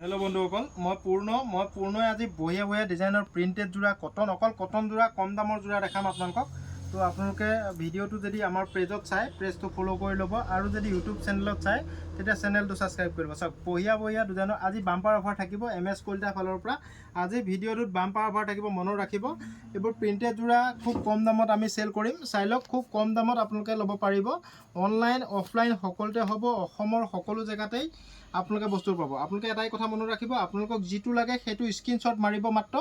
Hello बंधुসকল मैं पूर्ण आज बढ़िया बढ़िया डिजाइनर प्रिंटेड जोड़ा कटन अकल कटन जोड़ा कम दामर जोड़ा देखाम आपलोक तो आपलोके भिडिओ जो आम पेजत चाय पेजटो फलो कर लब और जो यूट्यूब चेनेल चाय तो चेनेल तो सब्सक्राइब कर सब बढ़िया बढ़िया डिजाइनर आज बाम्पार अफार थकिब MS कलिता फालर आज भिडिओ बाम्पार अफार थकिब मन राखिब एबोर प्रिंटेड जोड़ा खूब कम दामत आमी सेल करिम चाइ लक खूब कम दामत आपलोके लब पारिब ऑनलाइन ऑफलाइन सकलोते हब अहोमर सकलो जगातेই आपलोके बस्तु पाब आपलोके एटाई कथा मन राखिब आपलोকক जितु लागे हेतु स्क्रीनशॉट मारिब मात्र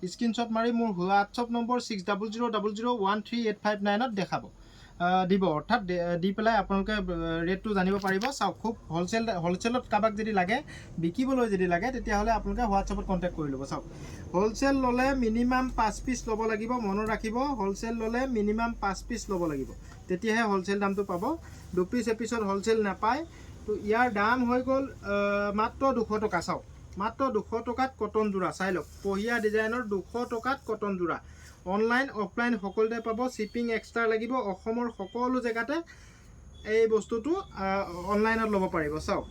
स्क्रीनशॉट मारि मोर व्हाट्सएप नम्बर 600000138559 देखाब দিব অর্থাৎ দি পেলাই আপোনালোকে ৰেটটো জানিব পাৰিব চাওক খুব হোলসেলত কাবাক যদি লাগে বিকিবলৈ যদি লাগে তেতিয়াহলে আপোনালোকে হোৱাটছআপত কন্টাক্ট কৰি ল'ব চাওক হোলসেল ললে মিনিমাম 5 পিস ল'ব লাগিব মন ৰাখিব হোলসেল ললে মিনিমাম 5 পিস ল'ব লাগিব তেতিয়াহে হোলসেল দামটো পাব 2 পিস এপিসড হোলসেল নাপায় তো ইয়াৰ দাম হৈ গল মাত্ৰ 200 টকা চাওক মাত্ৰ 200 টকাত কটন জোৰা চাই লওক পহিয়া ডিজাইনৰ 200 টকাত কটন জোৰা অনলাইন অফলাইন সকলোতে পাব শিপিং এক্সট্ৰা লাগিব অসমৰ সকলো জেগাতে এই বস্তুটো অনলাইনত ল'ব পাৰিব চাওক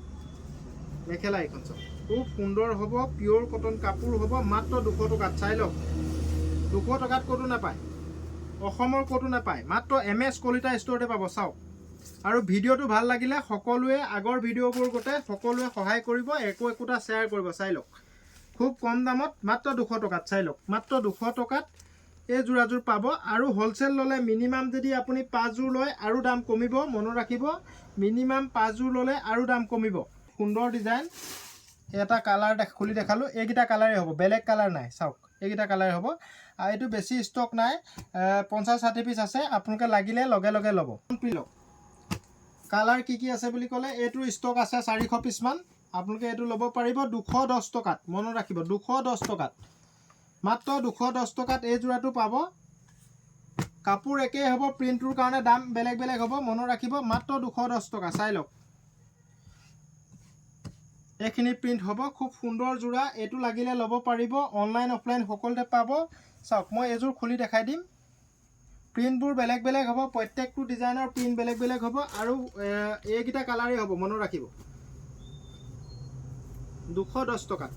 মেখেলা এখন চাওক খুব সুন্দৰ হ'ব পিওৰ কটন কাপোৰ হ'ব মাত্ৰ 200 টকাত চাই লওক 200 টকাত কতো নাপায় অসমৰ কতো নাপায় মাত্ৰ MS কলিতা ষ্টৰতে পাব চাওক আৰু ভিডিওটো ভাল লাগিলে সকলোৱে আগৰ ভিডিওবোৰ গতে সকলোৱে সহায় কৰিব একোটা শেয়াৰ কৰিব চাই লওক খুব কম দামত মাত্ৰ 200 টকাত চাই লওক মাত্ৰ 200 টকাত এই জোৰাজোৰ পাব আৰু হোলসেল ললে মিনিমাম যদি আপুনি 5 জোৰ লয় আৰু দাম কমিব মন ৰাখিব মিনিমাম 5 জোৰ ললে আৰু দাম কমিব সুন্দৰ ডিজাইন এটা কালাৰ খুলি দেখালো এইগিটা কালাৰে হ'ব বেলেগ কালাৰ নাই চাওক এইগিটা কালাৰ হ'ব আৰু এটো বেছি ষ্টক নাই 50-60 পিস আছে আপোনালোকে লাগিলে লগে লগে ল'ব কালাৰ কি আছে বুলি ক'লে এটো ষ্টক আছে 400 পিস মান আপোনালোকে এটো ল'ব পাৰিব 210 টকাত মন ৰাখিব 210 টকাত মাত্ৰ 210 টকাত এই জোৰাটো পাব কাপোৰ একে হ'ব প্ৰিন্টৰ কাৰণে দাম বেলেগ বেলেগ হ'ব মন ৰাখিব মাত্ৰ 210 টকা চাই লওক এখিনি প্ৰিন্ট হ'ব খুব সুন্দৰ জোৰা এটো লাগিলে ল'ব পাৰিব অনলাইন অফলাইন সকলোতে পাব চাওক মই এজোৰ খুলি দেখাই দিম প্ৰিন্টবোৰ বেলেগ বেলেগ হ'ব প্ৰত্যেকটো ডিজাইনৰ প্ৰিন্ট বেলেগ বেলেগ হ'ব আৰু এইগিটা কালাৰে হ'ব মন ৰাখিব 210 টকা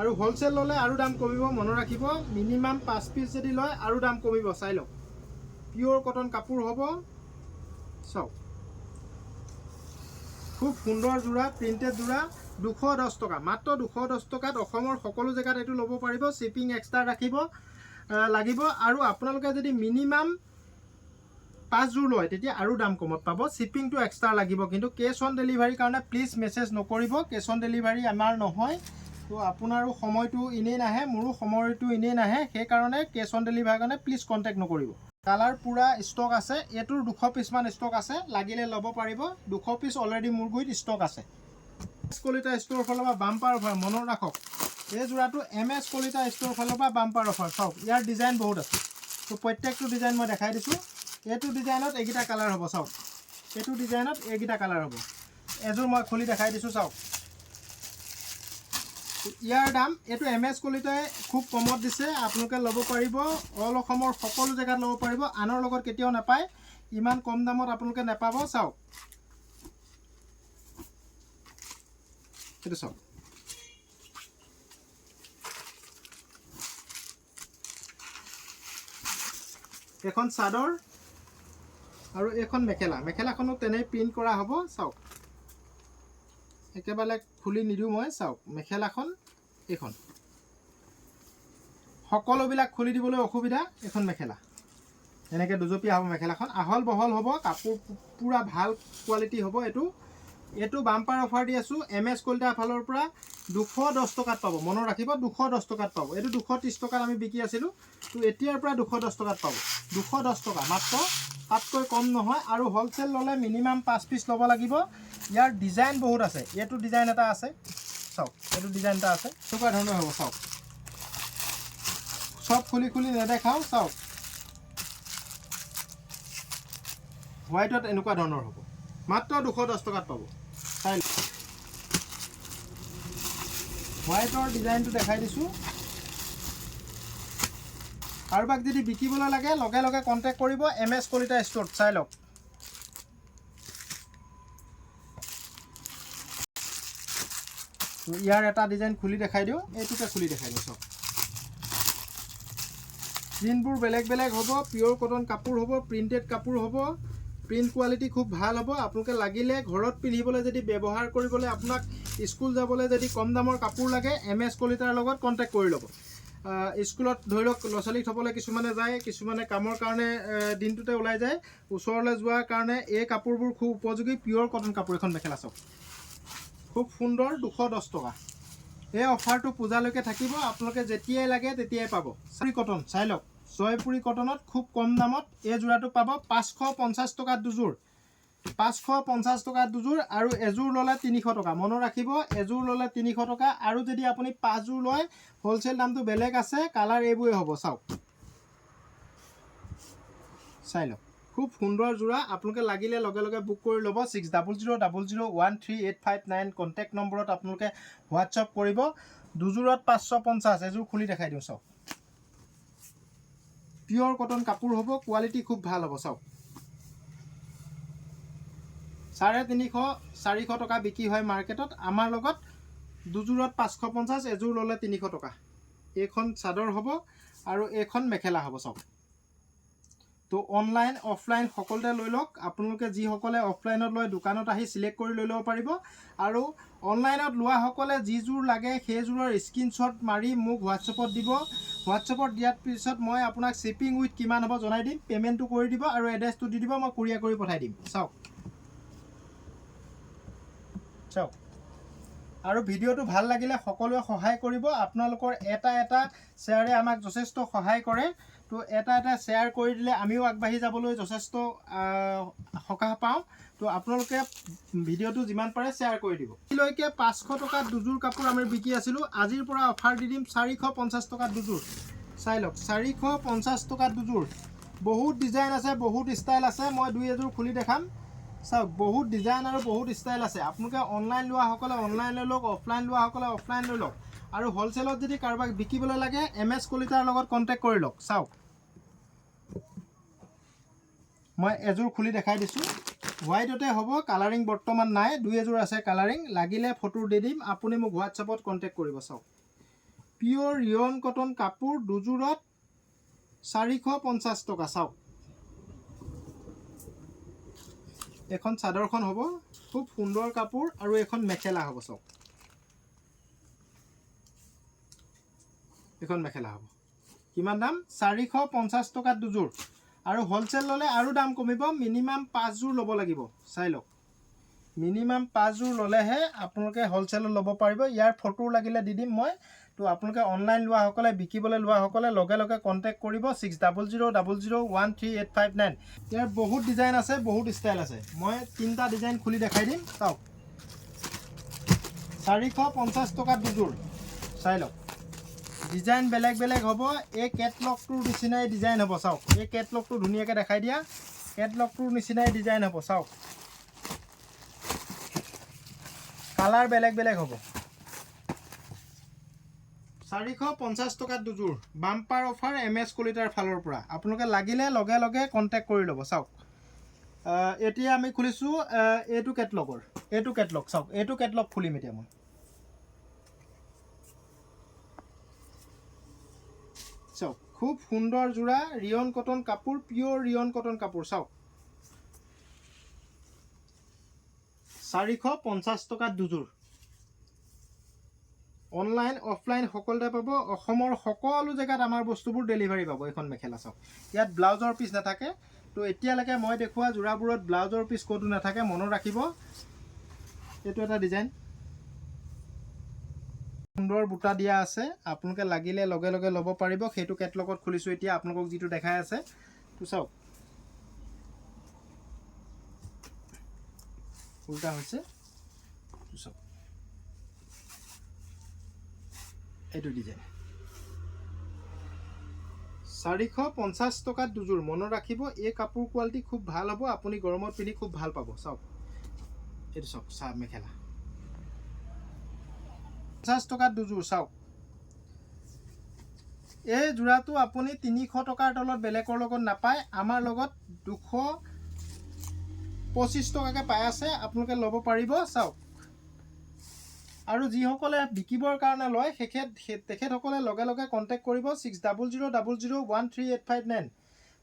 আৰু হোলসেল ললে আৰু দাম কমিব মন ৰাখিব মিনিমাম 5 পিস যদি লয় আৰু দাম কমিব চাই লওক পিওৰ কটন কাপোৰ হ'ব চাওক খুব সুন্দৰ জোৰা প্ৰিন্টেড জোৰা 210 টকা মাত্ৰ 210 টকাত অসমৰ সকলো জেগাত এটো ল'ব পাৰিব শিপিং এক্সট্ৰা ৰাখিব লাগিব আৰু আপোনালোকে যদি মিনিমাম 5 জোৰ লয় তেতিয়া আৰু দাম কমত পাব শিপিংটো এক্সট্ৰা লাগিব কিন্তু কেশ অন ডেলিভাৰী কাৰণে প্লিজ মেসেজ নকৰিব কেশ অন ডেলিভাৰী আমাৰ নহয় তো আপোনাৰো সময়টো ইনে নাহে মোৰো সময়টো ইনে নাহে সেই কাৰণে কেশ অন ডেলিভাৰী কাৰণে প্লিজ কন্টাক্ট নকৰিব কালাৰ পুৰা ষ্টক আছে এটোৰ 200 পিস মান ষ্টক আছে লাগিলে ল'ব পাৰিব 200 পিস অলৰেডি মোৰ গুইত ষ্টক আছে কলিতা ষ্টৰ ফলবা বাম্পাৰ অফাৰ মন ৰাখক এই জোৰাটো MS কলিতা ষ্টৰ ফলবা বাম্পাৰ অফাৰ চাওক ইয়াৰ ডিজাইন বহুত আছে তো প্ৰত্যেকটো ডিজাইন মই দেখাই দিছো এটো ডিজাইনত এগিটা কালাৰ হ'ব চাওক এটো ডিজাইনত এগিটা কালাৰ হ'ব এজোৰ মই খুলি দেখাই দিছো চাওক ইয়াৰ দাম এটো MS কলিতাই খুব কমত দিছে আপোনালোকে ল'ব পাৰিব অল অসমৰ সকলো জেগাত ল'ব পাৰিব আনৰ লগত কেতিয়াও নাপায় ইমান কম দামত আপোনালোকে নাপাব চাওক এটো চাওক এখন চাদৰ আৰু এখন মেখেলাখনো তেনে প্ৰিন্ট কৰা হ'ব চাওক একেবাৰে খুলি নিদিও মই চাওক মেখেলাখন এখন সকলোবিলাক খুলি দিবলৈ অসুবিধা এখন মেখেলা এনেকৈ দুজপীয়া হ'ব মেখেলাখন আহল বহল হ'ব কাপোৰ পুৰা ভাল কোৱালিটি হ'ব এটো বাম্পাৰ অফাৰ দি আছো MS কলিতা ফালৰ পৰা 210 টকাত পাব মন ৰাখিব 210 টকাত পাব এটো 230 টকাত আমি বিকি আছিলো তো এতিয়াৰ পৰা 210 টকাত পাব 210 টকা মাত্ৰ তাতকৈ কম নহয় আৰু হোলসেল ললে মিনিমাম 5 পিস ল'ব লাগিব ইয়াৰ ডিজাইন বহুত আছে এটো ডিজাইন এটা আছে চাওক এটো ডিজাইন এটা আছে টকা ধৰণৰ হ'ব চাওক সব খুলি নেদেখাও চাওক হোৱাইটত এনেকুৱা ধৰণৰ হ'ব মাত্ৰ 210 টকাত পাব চাই হোৱাইটৰ ডিজাইনটো দেখাই দিছো আৰু বাক যদি বিকিবলৈ লাগে লগে লগে কন্টাক্ট কৰিব MS কলিতা ষ্টৰ চাই লওক তো ইয়াৰ এটা ডিজাইন খুলি দেখাই দিওঁ, এইটোকে খুলি দেখাই দিওঁ। চাওক প্ৰিণ্টবোৰ বেলেগ বেলেগ হ'ব, পিয়'ৰ কটন কাপোৰ হ'ব, প্ৰিণ্টেড কাপোৰ হ'ব, প্ৰিণ্ট কোৱালিটি খুব ভাল হ'ব। আপোনালোকে লাগিলে ঘৰত পিন্ধিবলৈ যদি ব্যৱহাৰ কৰিবলৈ আপোনাক স্কুল যাবলৈ যদি কম দামৰ কাপোৰ লাগে MS কলিতাৰ লগত কণ্টেক্ট কৰি ল'ব। স্কুলত ধৰি লওক ল'ৰা ছোৱালীক থ'বলৈ কিছুমানে যায়, কিছুমানে কামৰ কাৰণে দিনটোতে ওলাই যায়, ওচৰলৈ যোৱাৰ কাৰণে এই কাপোৰবোৰ খুব উপযোগী। পিয়'ৰ কটন কাপোৰ এখন মেখেলা চাওক খুব সুন্দৰ, 210 টকা। এই অফাৰটো পূজালৈকে থাকিব, আপোনালোকে যেতিয়াই লাগে তেতিয়াই পাব। জয়পুৰী কটন চাই লওক, জয়পুৰী কটনত খুব কম দামত এই যোৰাটো পাব 550 টকাত দুযোৰ, 550 টকাত দুযোৰ। আৰু এযোৰ ল'লে 300 টকা। মনত ৰাখিব, এযোৰ ল'লে 300 টকা। আৰু যদি আপুনি 5যোৰ লয় হ'লচেল দামটো বেলেগ আছে। কালাৰ এইবোৰে হ'ব। চাওক চাই লওক খুব সুন্দৰ যোৰা। আপোনালোকে লাগিলে লগে লগে বুক কৰি ল'ব। 6000001385 কণ্টেক্ট নম্বৰত আপোনালোকে হোৱাটছআপ কৰিব। দুযোৰত 550, এযোৰ খুলি দেখাই দিওঁ। চাওক পিয়'ৰ কটন কাপোৰ হ'ব, কোৱালিটি খুব ভাল হ'ব। চাওক 350-400 টকা বিক্ৰী হয় মাৰ্কেটত, আমাৰ লগত দুযোৰত 550, এযোৰ ল'লে 300 টকা। এইখন চাদৰ হ'ব আৰু এইখন মেখেলা হ'ব। চাওক তো অনলাইন অফলাইন সকলোতে লৈ লওক। আপোনালোকে যিসকলে অফলাইনত লয় দোকানত আহি চিলেক্ট কৰি লৈ ল'ব পাৰিব। আৰু অনলাইনত লোৱাসকলে যিযোৰ লাগে সেইযোৰৰ স্ক্ৰীনশ্বট মাৰি মোক হোৱাটছএপত দিব। হোৱাটছএপত দিয়াৰ পিছত মই আপোনাক শ্বিপিং উইথ কিমান হ'ব জনাই দিম। পে'মেণ্টটো কৰি দিব আৰু এড্ৰেছটো দি দিব, মই কুৰিয়াৰ কৰি পঠাই দিম। চাওক চাওক আৰু ভিডিঅ'টো ভাল লাগিলে সকলোৱে সহায় কৰিব। আপোনালোকৰ এটা এটা শ্বেয়াৰে আমাক যথেষ্ট সহায় কৰে। তো এটা এটা শ্বেয়াৰ কৰি দিলে আমিও আগবাঢ়ি যাবলৈ যথেষ্ট সকাহ পাওঁ। তো আপোনালোকে ভিডিঅ'টো যিমান পাৰে শ্বেয়াৰ কৰি দিব। আজিলৈকে 500 টকাত দুযোৰ কাপোৰ আমি বিকি আছিলোঁ, আজিৰ পৰা অফাৰ দি দিম 450 টকাত দুযোৰ। চাই লওক 450 টকাত দুযোৰ। বহুত ডিজাইন আছে, বহুত ষ্টাইল আছে। মই দুই এযোৰ খুলি দেখাম। চাওক বহুত ডিজাইন আৰু বহুত ষ্টাইল আছে। আপোনালোকে অনলাইন লোৱাসকলে অনলাইন লৈ লওক, অফলাইন লোৱাসকলে অফলাইন লৈ লওক। আৰু হ'লচেলত যদি কাৰোবাক বিকিবলৈ লাগে MS কলিতাৰ লগত কণ্টেক্ট কৰি লওক। চাওক মই এযোৰ খুলি দেখাই দিছোঁ। হোৱাইটতে হ'ব, কালাৰিং বৰ্তমান নাই, দুই এযোৰ আছে কালাৰিং। লাগিলে ফটো দি দিম, আপুনি মোক হোৱাটছএপত কণ্টেক্ট কৰিব। চাওক পিয়'ৰ ৰিয়ন কটন কাপোৰ, দুযোৰত 450 টকা। চাওক এখন চাদৰখন হ'ব, খুব সুন্দৰ কাপোৰ। আৰু এখন মেখেলা হ'ব। চাওক এখন মেখেলা হ'ব, কিমান দাম? 450 টকাত দুযোৰ। আৰু হ'লচেল ল'লে আৰু দাম কমিব, মিনিমাম 5যোৰ ল'ব লাগিব। চাই লওক মিনিমাম 5যোৰ ল'লেহে আপোনালোকে হ'লচেলত ল'ব পাৰিব। ইয়াৰ ফটো লাগিলে দি দিম মই। তো আপোনালোকে অনলাইন লোৱাসকলে, বিকিবলৈ লোৱাসকলে লগে লগে কণ্টেক্ট কৰিব। 6000001385। ইয়াৰ বহুত ডিজাইন আছে, বহুত ষ্টাইল আছে। মই 3টা ডিজাইন খুলি দেখাই দিম। চাওক 450 টকাত দুযোৰ। চাই লওক ডিজাইন বেলেগ বেলেগ হ'ব। এই কেটলগটোৰ নিচিনাই ডিজাইন হ'ব। চাওক এই কেটলগটো ধুনীয়াকৈ দেখাই দিয়া, কেটলগটোৰ নিচিনাই ডিজাইন হ'ব। চাওক কালাৰ বেলেগ বেলেগ হ'ব। 450 টকাত দুযোৰ, বাম্পাৰ অফাৰ MS কলিতাৰ ফালৰ পৰা। আপোনালোকে লাগিলে লগে লগে কণ্টেক্ট কৰি ল'ব। চাওক এতিয়া আমি খুলিছোঁ এইটো কেটলগৰ, এইটো কেটলগ। চাওক এইটো কেটলগ খুলিম এতিয়া মই। চাওক খুব সুন্দৰ যোৰা, ৰিয়ন কটন কাপোৰ, পিয়'ৰ ৰিয়ন কটন কাপোৰ। চাওক 450 টকাত দুযোৰ। অনলাইন অফলাইন সকলোতে পাব। অসমৰ সকলো জেগাত আমাৰ বস্তুবোৰ ডেলিভাৰী পাব। এইখন মেখেলা চাওক, ইয়াত ব্লাউজৰ পিচ নাথাকে। তো এতিয়ালৈকে মই দেখুওৱা যোৰাবোৰত ব্লাউজৰ পিচ ক'তো নাথাকে, মনত ৰাখিব। এইটো এটা ডিজাইন, সুন্দৰ বুটা দিয়া আছে। আপোনালোকে লাগিলে লগে লগে ল'ব পাৰিব। সেইটো কেটলগত খুলিছোঁ এতিয়া, আপোনালোকক যিটো দেখাই আছে। তো চাওক উল্টা হৈছে। চাওক এইটো ডিজাইন 450 টকাত দুযোৰ। মনত ৰাখিব, এই কাপোৰ কোৱালিটি খুব ভাল হ'ব, আপুনি গৰমত পিন্ধি খুব ভাল পাব। চাওক এইটো চাওক মেখেলা 50 টকাত দুযোৰ। চাওক এই যোৰাটো আপুনি 300 টকাৰ তলত বেলেগৰ লগত নাপায়, আমাৰ লগত 225 টকাকৈ পাই আছে, আপোনালোকে ল'ব পাৰিব। চাওক আৰু যিসকলে বিকিবৰ কাৰণে লয় তেখেতসকলে লগে লগে কণ্টেক্ট কৰিব 6000001385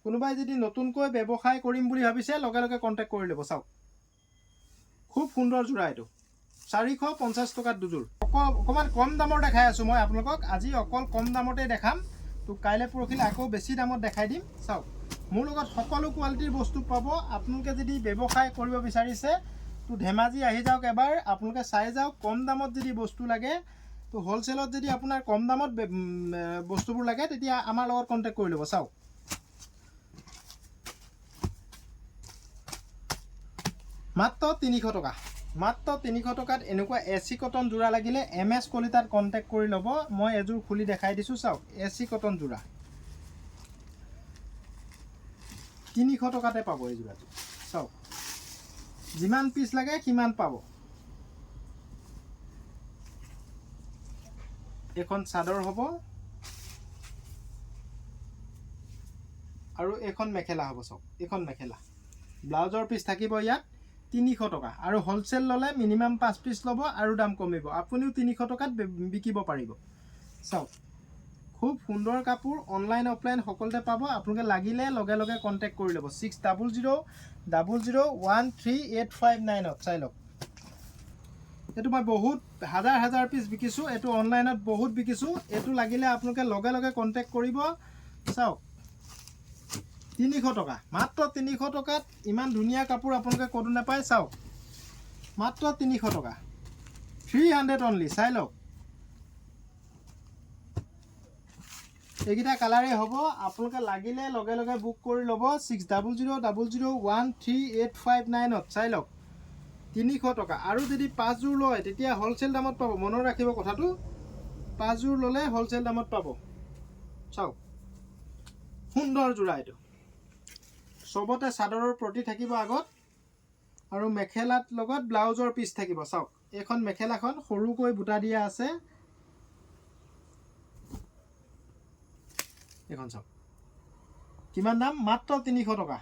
কোনোবাই যদি নতুনকৈ ব্যৱসায় কৰিম বুলি ভাবিছে লগে লগে কণ্টেক্ট কৰি ল'ব। চাওক খুব সুন্দৰ যোৰা, এইটো 450 টকাত দুযোৰ। অকণমান কম দামৰ দেখাই আছোঁ মই আপোনালোকক, আজি অকল কম দামতে দেখাম। তো কাইলৈ পৰহিলৈ আকৌ বেছি দামত দেখাই দিম। চাওক মোৰ লগত সকলো কোৱালিটিৰ বস্তু পাব। আপোনালোকে যদি ব্যৱসায় কৰিব বিচাৰিছে তো ধেমাজি আহি যাওক এবাৰ, আপোনালোকে চাই যাওক। কম দামত যদি বস্তু লাগে তো হ'লচেলত যদি আপোনাৰ কম দামত বস্তুবোৰ লাগে তেতিয়া আমাৰ লগত কণ্টেক্ট কৰি ল'ব। চাওক মাত্ৰ 300 টকা, মাত্ৰ 300 টকাত এনেকুৱা AC কটন যোৰা লাগিলে MS কলিতাত কণ্টেক্ট কৰি ল'ব। মই এযোৰ খুলি দেখাই দিছোঁ। চাওক AC কটন যোৰা 300 টকাতে পাব এই যোৰাটো। চাওক যিমান পিচ লাগে সিমান পাব। এখন চাদৰ হ'ব আৰু এখন মেখেলা হ'ব। চাওক এখন মেখেলা, ব্লাউজৰ পিচ থাকিব ইয়াত 300 টকা। আৰু হ'লচেল ল'লে মিনিমাম 5 পিচ ল'ব আৰু দাম কমিব। আপুনিও 300 টকাত বিকিব পাৰিব। চাওক খুব সুন্দৰ কাপোৰ, অনলাইন অফলাইন সকলোতে পাব। আপোনালোকে লাগিলে লগে লগে কণ্টেক্ট কৰি ল'ব 6000001385 চাই লওক। এইটো মই বহুত হাজাৰ পিচ বিকিছোঁ, এইটো অনলাইনত বহুত বিকিছোঁ। এইটো লাগিলে আপোনালোকে লগে লগে কণ্টেক্ট কৰিব। চাওক 300 টকা, মাত্ৰ 300 টকাত ইমান ধুনীয়া কাপোৰ আপোনালোকে ক'তো নাপায়। চাওক মাত্ৰ 300 টকা, 300 অনলি। চাই লওক এইকেইটা কালাৰেই হ'ব। আপোনালোকে লাগিলে লগে লগে বুক কৰি ল'ব 6000001385 চাই লওক 300 টকা। আৰু যদি 5 যোৰ লয় তেতিয়া হ'লচেল দামত পাব। মনত ৰাখিব কথাটো, 5 যোৰ ল'লে হ'লচেল দামত পাব। চাওক সুন্দৰ যোৰা, এইটো চবতে চাদৰৰ প্ৰতি থাকিব আগত আৰু মেখেলাত লগত ব্লাউজৰ পিচ থাকিব। চাওক এইখন মেখেলাখন সৰুকৈ বুটা দিয়া আছে। এখন চাওক কিমান দাম, মাত্ৰ 300 টকা।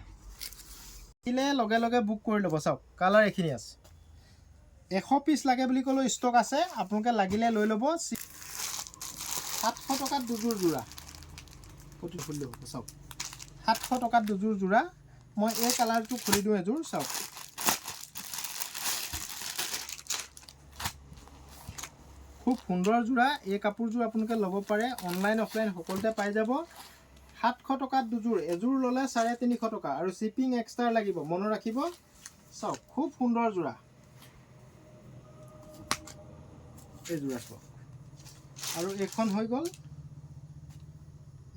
দিলে লগে লগে বুক কৰি ল'ব। চাওক কালাৰ এইখিনি আছে, 100 পিচ লাগে বুলি ক'লেও ষ্টক আছে। আপোনালোকে লাগিলে লৈ ল'ব। 700 টকাত দুযোৰ যোৰা, প্ৰতি খুলিলেও হ'ব। চাওক 700 টকাত দুযোৰ যোৰা। মই এই কালাৰটো খুলি দিওঁ এযোৰ। চাওক খুব সুন্দৰ যোৰা। এই কাপোৰযোৰ আপোনালোকে ল'ব পাৰে, অনলাইন অফলাইন সকলোতে পাই যাব। 700 টকাত দুযোৰ, এযোৰ ল'লে 350 টকা আৰু শ্বিপিং এক্সট্ৰা লাগিব, মনত ৰাখিব। চাওক খুব সুন্দৰ যোৰা, এই যোৰা চাওক। আৰু এইখন হৈ গ'ল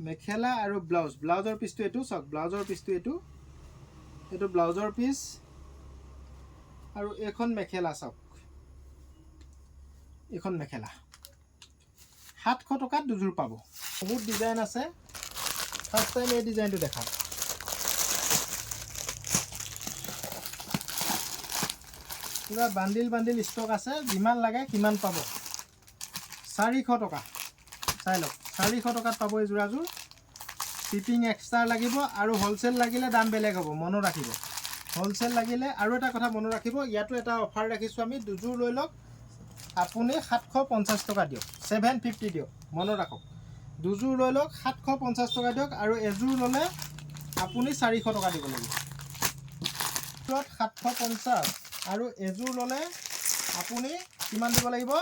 মেখেলা আৰু ব্লাউজ, ব্লাউজৰ পিচটো এইটো। চাওক ব্লাউজৰ পিচটো এইটো, এইটো ব্লাউজৰ পিচ আৰু এইখন মেখেলা। চাওক এইখন মেখেলা 700 টকাত দুযোৰ পাব। বহুত ডিজাইন আছে, ফাৰ্ষ্ট টাইম এই ডিজাইনটো দেখাম। পুৰা বান্দিল বান্দিল ষ্টক আছে, যিমান লাগে সিমান পাব। 400 টকা, চাই লওক 400 টকাত পাব এই যোৰাযোৰ। শ্বিপিং এক্সট্ৰা লাগিব আৰু হ'লচেল লাগিলে দাম বেলেগ হ'ব, মনত ৰাখিব। হ'লচেল লাগিলে আৰু এটা কথা মনত ৰাখিব, ইয়াতো এটা অফাৰ ৰাখিছোঁ আমি। দুযোৰ লৈ লওক আপুনি 750 টকা দিয়ক, 750 দিয়ক, মনত ৰাখক। দুযোৰ লৈ লওক 750 টকা দিয়ক আৰু এযোৰ ল'লে আপুনি 400 টকা দিব লাগিব। 750 আৰু এযোৰ ল'লে আপুনি কিমান দিব লাগিব,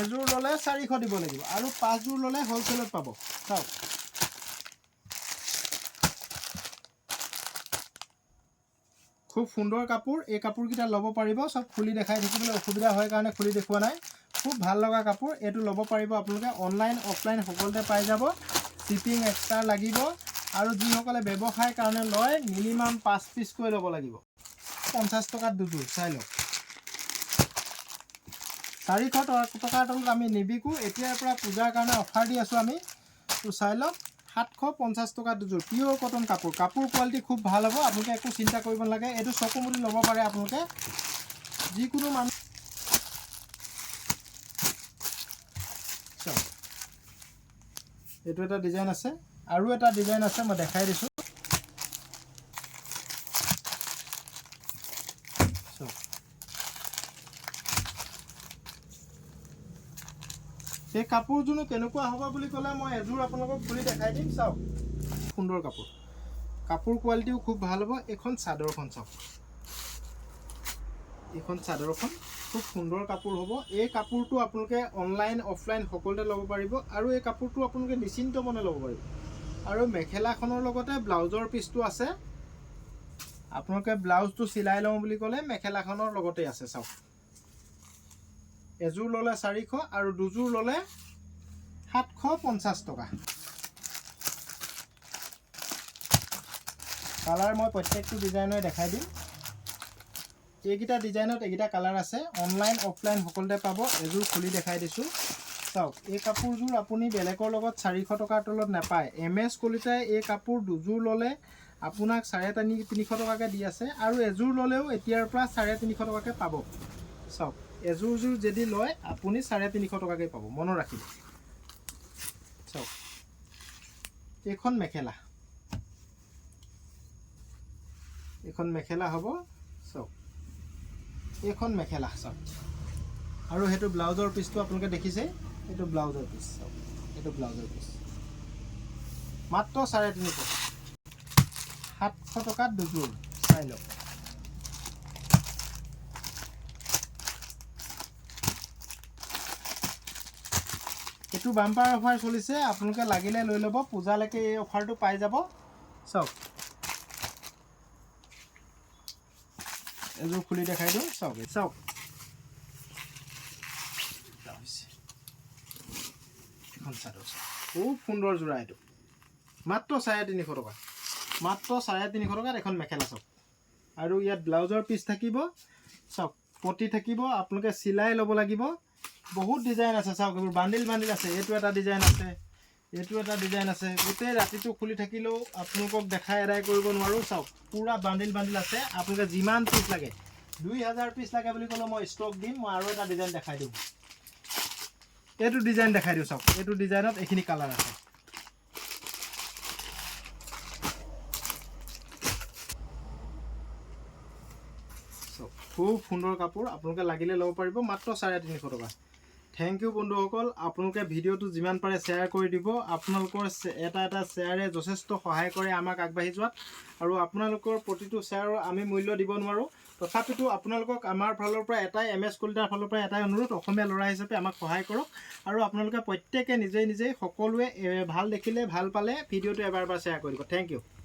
এযোৰ ল'লে 400 দিব লাগিব আৰু 5 যোৰ ল'লে হ'লচেলত পাব। চাওক খুব সুন্দৰ কাপোৰ, এই কাপোৰকেইটা ল'ব পাৰিব। চব খুলি দেখাই থাকিবলৈ অসুবিধা হয় কাৰণে খুলি দেখুওৱা নাই। খুব ভাল লগা কাপোৰ, এইটো ল'ব পাৰিব আপোনালোকে। অনলাইন অফলাইন সকলোতে পাই যাব, শ্বিপিং এক্সট্ৰা লাগিব। আৰু যিসকলে ব্যৱসায়ৰ কাৰণে লয় মিনিমাম 5 পিচকৈ ল'ব লাগিব। 50 টকাত দুযোৰ, চাই লওক। 400 টকাৰ তলত আমি নিবিকো, এতিয়াৰ পৰা পূজাৰ কাৰণে অফাৰ দি আছোঁ আমি। তো চাই লওক 750 টকাত দুযোৰ, পিয়'ৰ কটন কাপোৰ। কাপোৰ কোৱালিটি খুব ভাল হ'ব, আপোনালোকে একো চিন্তা কৰিব নালাগে। এইটো চকু মুদি ল'ব পাৰে আপোনালোকে, যিকোনো মানুহ। এইটো এটা ডিজাইন আছে, আৰু এটা ডিজাইন আছে, মই দেখাই দিছোঁ। সেই কাপোৰযোৰ কেনেকুৱা হ'ব বুলি ক'লে মই এযোৰ আপোনালোকক খুলি দেখাই দিম চাওক সুন্দৰ কাপোৰ কোৱালিটিও খুব ভাল হ'ব এখন চাদৰখন চাওক এখন চাদৰখন খুব সুন্দৰ কাপোৰ হ'ব এই কাপোৰটো আপোনালোকে অনলাইন অফলাইন সকলোতে ল'ব পাৰিব আৰু এই কাপোৰটো আপোনালোকে নিশ্চিন্ত মনে ল'ব পাৰিব আৰু মেখেলাখনৰ লগতে ব্লাউজৰ পিচটো আছে আপোনালোকে ব্লাউজটো চিলাই লওঁ বুলি ক'লে মেখেলাখনৰ লগতে আছে চাওক এযোৰ ল'লে 400 আৰু দুযোৰ ল'লে 750 টকা কালাৰ মই প্ৰত্যেকটো ডিজাইনৰ দেখাই দিম এইকেইটা ডিজাইনত এইকেইটা কালাৰ আছে অনলাইন অফলাইন সকলোতে পাব এযোৰ খুলি দেখাই দিছোঁ চাওক এই কাপোৰযোৰ আপুনি বেলেগৰ লগত 400 টকাৰ তলত নাপায় MS কলিতাই এই কাপোৰ দুযোৰ ল'লে আপোনাক 350 টকাকৈ দি আছে আৰু এযোৰ ল'লেও এতিয়াৰ পৰা 350 টকাকৈ পাব চাওক এযোৰ যদি লয় আপুনি 350 টকাকৈ পাব মনত ৰাখিব চাওক এইখন মেখেলা হ'ব চাওক এইখন মেখেলা চাওক আৰু সেইটো ব্লাউজৰ পিচটো আপোনালোকে দেখিছে এইটো ব্লাউজৰ পিচ চাওক এইটো ব্লাউজৰ পিচ মাত্ৰ 350 700 টকাত দুযোৰ চাই লওক এইটো বাম্পাৰ অফাৰ চলিছে আপোনালোকে লাগিলে লৈ ল'ব পূজালৈকে এই অফাৰটো পাই যাব চাওক এযোৰ খুলি দেখাই দিওঁ চাওক এখন চাদৰ খুব সুন্দৰ যোৰা এইটো মাত্ৰ 350 টকা মাত্ৰ 350 টকাত এখন মেখেলা চাওক আৰু ইয়াত ব্লাউজৰ পিচ থাকিব চাওক পটি থাকিব আপোনালোকে চিলাই ল'ব লাগিব বহুত ডিজাইন আছে চাওক এইবোৰ বান্ডিল আছে এইটো এটা ডিজাইন আছে গোটেই ৰাতিটো খুলি থাকিলেও আপোনালোকক দেখাই এৰাই কৰিব নোৱাৰোঁ চাওক পুৰা বান্ডিল আছে আপোনালোকে যিমান পিচ লাগে 2000 পিচ লাগে বুলি ক'লে মই ষ্টক দিম মই আৰু এটা ডিজাইন দেখাই দিম এইটো ডিজাইন দেখাই দিওঁ চাওক এইটো ডিজাইনত এইখিনি কালাৰ আছে খুব সুন্দৰ কাপোৰ আপোনালোকে লাগিলে ল'ব পাৰিব মাত্ৰ 350 টকা থেংক ইউ বন্ধুসকল আপোনালোকে ভিডিঅ'টো যিমান পাৰে শ্বেয়াৰ কৰি দিব আপোনালোকৰ এটা শ্বেয়াৰে যথেষ্ট সহায় কৰে আমাক আগবাঢ়ি যোৱাত আৰু আপোনালোকৰ প্ৰতিটো শ্বেয়াৰৰ আমি মূল্য দিব নোৱাৰোঁ তথাপিতো আপোনালোকক আমাৰ ফালৰ পৰা এটাই MS কলিতাৰ ফালৰ পৰা এটাই অনুৰোধ অসমীয়া ল'ৰা হিচাপে আমাক সহায় কৰক আৰু আপোনালোকে প্ৰত্যেকে নিজেই সকলোৱে ভাল দেখিলে ভাল পালে ভিডিঅ'টো এবাৰ শ্বেয়াৰ কৰি দিব থেংক ইউ